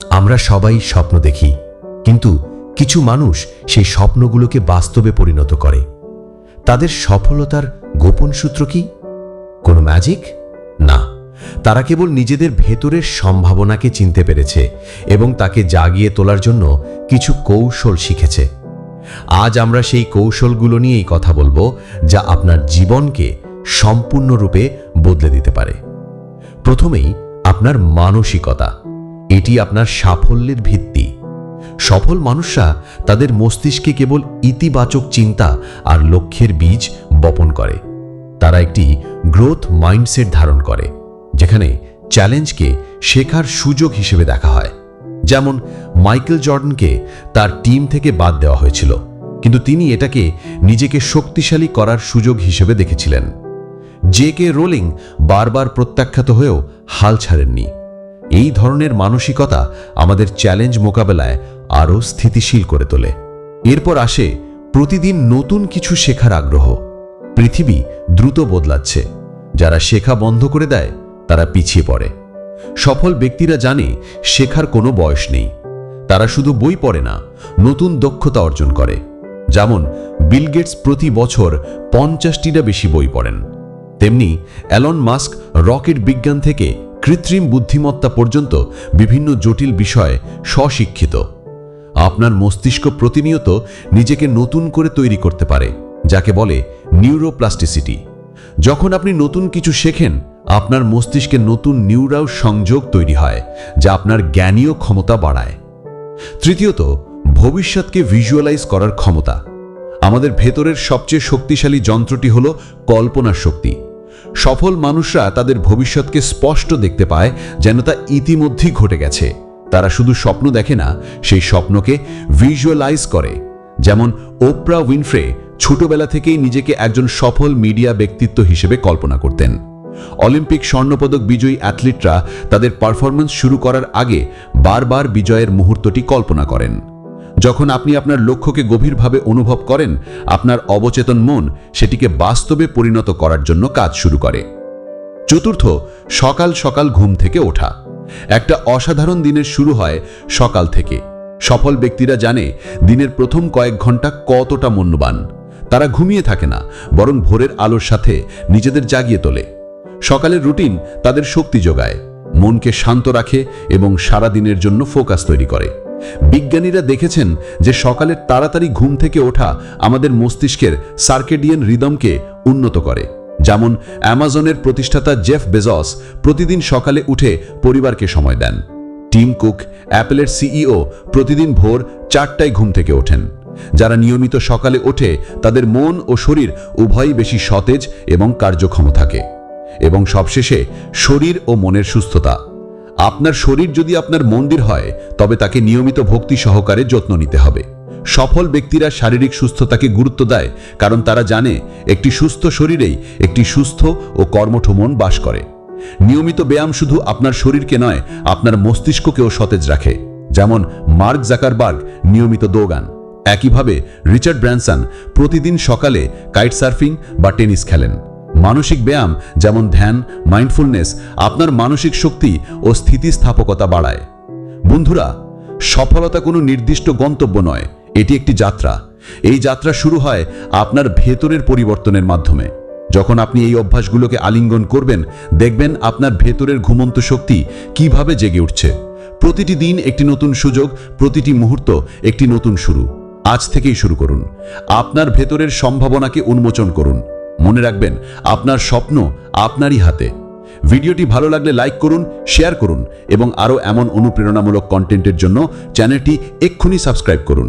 আমরা সবাই স্বপ্ন দেখি, কিন্তু কিছু মানুষ সেই স্বপ্নগুলোকে বাস্তবে পরিণত করে। তাদের সফলতার গোপন সূত্র কি? কোনো ম্যাজিক? না, তারা কেবল নিজেদের ভেতরের সম্ভাবনাকে চিনতে পেরেছে এবং তাকে জাগিয়ে তোলার জন্য কিছু কৌশল শিখেছে। আজ আমরা সেই কৌশলগুলো নিয়েই কথা বলবো, যা আপনার জীবনকে সম্পূর্ণরূপে বদলে দিতে পারে। প্রথমেই আপনার মানসিকতা। এটি আপনার সাফল্যের ভিত্তি। সফল মানুষরা তাদের মস্তিষ্কে কেবল ইতিবাচক চিন্তা আর লক্ষ্যের বীজ বপন করে। তারা একটি গ্রোথ মাইন্ডসেট ধারণ করে, যেখানে চ্যালেঞ্জকে শেখার সুযোগ হিসেবে দেখা হয়। যেমন মাইকেল জর্ডানকে তার টিম থেকে বাদ দেওয়া হয়েছিল, কিন্তু তিনি এটাকে নিজেকে শক্তিশালী করার সুযোগ হিসেবে দেখেছিলেন। জে.কে. রোলিং বারবার প্রত্যাখ্যাত হয়েও হাল ছাড়েননি। এই ধরনের মানসিকতা আমাদের চ্যালেঞ্জ মোকাবেলায় আরও স্থিতিশীল করে তোলে। এরপর আসে প্রতিদিন নতুন কিছু শেখার আগ্রহ। পৃথিবী দ্রুত বদলাচ্ছে। যারা শেখা বন্ধ করে দেয় তারা পিছিয়ে পড়ে। সফল ব্যক্তিরা জানে শেখার কোনো বয়স নেই। তারা শুধু বই পড়ে না, নতুন দক্ষতা অর্জন করে। যেমন বিল গেটস প্রতি বছর 50টিরও বেশি বই পড়েন, তেমনি এলন মাস্ক রকেট বিজ্ঞান থেকে কৃত্রিম বুদ্ধিমত্তা পর্যন্ত বিভিন্ন জটিল বিষয়ে স্বশিক্ষিত। আপনার মস্তিষ্ক প্রতিনিয়ত নিজেকে নতুন করে তৈরি করতে পারে, যাকে বলে নিউরোপ্লাস্টিসিটি। যখন আপনি নতুন কিছু শেখেন, আপনার মস্তিষ্কে নতুন নিউরাল সংযোগ তৈরি হয়, যা আপনার জ্ঞানীয় ক্ষমতা বাড়ায়। তৃতীয়ত, ভবিষ্যৎকে ভিজুয়ালাইজ করার ক্ষমতা। আমাদের ভেতরের সবচেয়ে শক্তিশালী যন্ত্রটি হলো কল্পনার শক্তি। সফল মানুষরা তাদের ভবিষ্যৎকে স্পষ্ট দেখতে পায়, যেন তা ইতিমধ্যেই ঘটে গেছে। তারা শুধু স্বপ্ন দেখে না, সেই স্বপ্নকে ভিজুয়ালাইজ করে। যেমন ওপ্রা উইনফ্রে ছোটবেলা থেকেই নিজেকে একজন সফল মিডিয়া ব্যক্তিত্ব হিসেবে কল্পনা করতেন। অলিম্পিক স্বর্ণপদক বিজয়ী অ্যাথলিটরা তাদের পারফরম্যান্স শুরু করার আগে বারবার বিজয়ের মুহূর্তটি কল্পনা করেন। যখন আপনি আপনার লক্ষ্যকে গভীরভাবে অনুভব করেন, আপনার অবচেতন মন সেটিকে বাস্তবে পরিণত করার জন্য কাজ শুরু করে। চতুর্থ, সকাল সকাল ঘুম থেকে ওঠা। একটা অসাধারণ দিনের শুরু হয় সকাল থেকে। সফল ব্যক্তিরা জানে দিনের প্রথম কয়েক ঘন্টা কতটা মূল্যবান। তারা ঘুমিয়ে থাকে না, বরং ভোরের আলোর সাথে নিজেদের জাগিয়ে তোলে। সকালের রুটিন তাদের শক্তি যোগায়, মনকে শান্ত রাখে এবং সারা দিনের জন্য ফোকাস তৈরি করে। বিজ্ঞানীরা দেখেছেন যে সকালের তাড়াতাড়ি ঘুম থেকে ওঠা আমাদের মস্তিষ্কের সার্কেডিয়ান রিদমকে উন্নত করে। যেমন অ্যামাজনের প্রতিষ্ঠাতা জেফ বেজস প্রতিদিন সকালে উঠে পরিবারকে সময় দেন। টিম কুক, অ্যাপলের সিইও, প্রতিদিন ভোর 4টায় ঘুম থেকে ওঠেন। যারা নিয়মিত সকালে ওঠে, তাদের মন ও শরীর উভয়ই বেশি সতেজ এবং কার্যক্ষম থাকে। এবং সবশেষে, শরীর ও মনের সুস্থতা। আপনার শরীর যদি আপনার মন্দির হয়, তবে তাকে নিয়মিত ভক্তি সহকারে যত্ন নিতে হবে। সফল ব্যক্তিরা শারীরিক সুস্থতাকে গুরুত্ব দেয়, কারণ তারা জানে একটি সুস্থ শরীরেই একটি সুস্থ ও কর্মঠ মন বাস করে। নিয়মিত ব্যায়াম শুধু আপনার শরীরকে নয়, আপনার মস্তিষ্ককেও সতেজ রাখে। যেমন মার্ক জাকারবার্গ নিয়মিত দৌড়ান। একইভাবে রিচার্ড ব্র্যানসন প্রতিদিন সকালে কাইট সার্ফিং বা টেনিস খেলেন। মানসিক ব্যায়াম যেমন ধ্যান, মাইন্ডফুলনেস আপনার মানসিক শক্তি ও স্থিতিস্থাপকতা বাড়ায়। বন্ধুরা, সফলতা কোনো নির্দিষ্ট গন্তব্য নয়, এটি একটি যাত্রা। এই যাত্রা শুরু হয় আপনার ভেতরের পরিবর্তনের মাধ্যমে। যখন আপনি এই অভ্যাসগুলোকে আলিঙ্গন করবেন, দেখবেন আপনার ভেতরের ঘুমন্ত শক্তি কিভাবে জেগে উঠছে। প্রতিটি দিন একটি নতুন সুযোগ, প্রতিটি মুহূর্ত একটি নতুন শুরু। আজ থেকেই শুরু করুন। আপনার ভেতরের সম্ভাবনাকে উন্মোচন করুন। মনে রাখবেন, আপনার স্বপ্ন আপনারই হাতে। ভিডিওটি ভালো লাগলে লাইক করুন, শেয়ার করুন এবং আরও এমন অনুপ্রেরণামূলক কন্টেন্টের জন্য চ্যানেলটি এক্ষুনি সাবস্ক্রাইব করুন।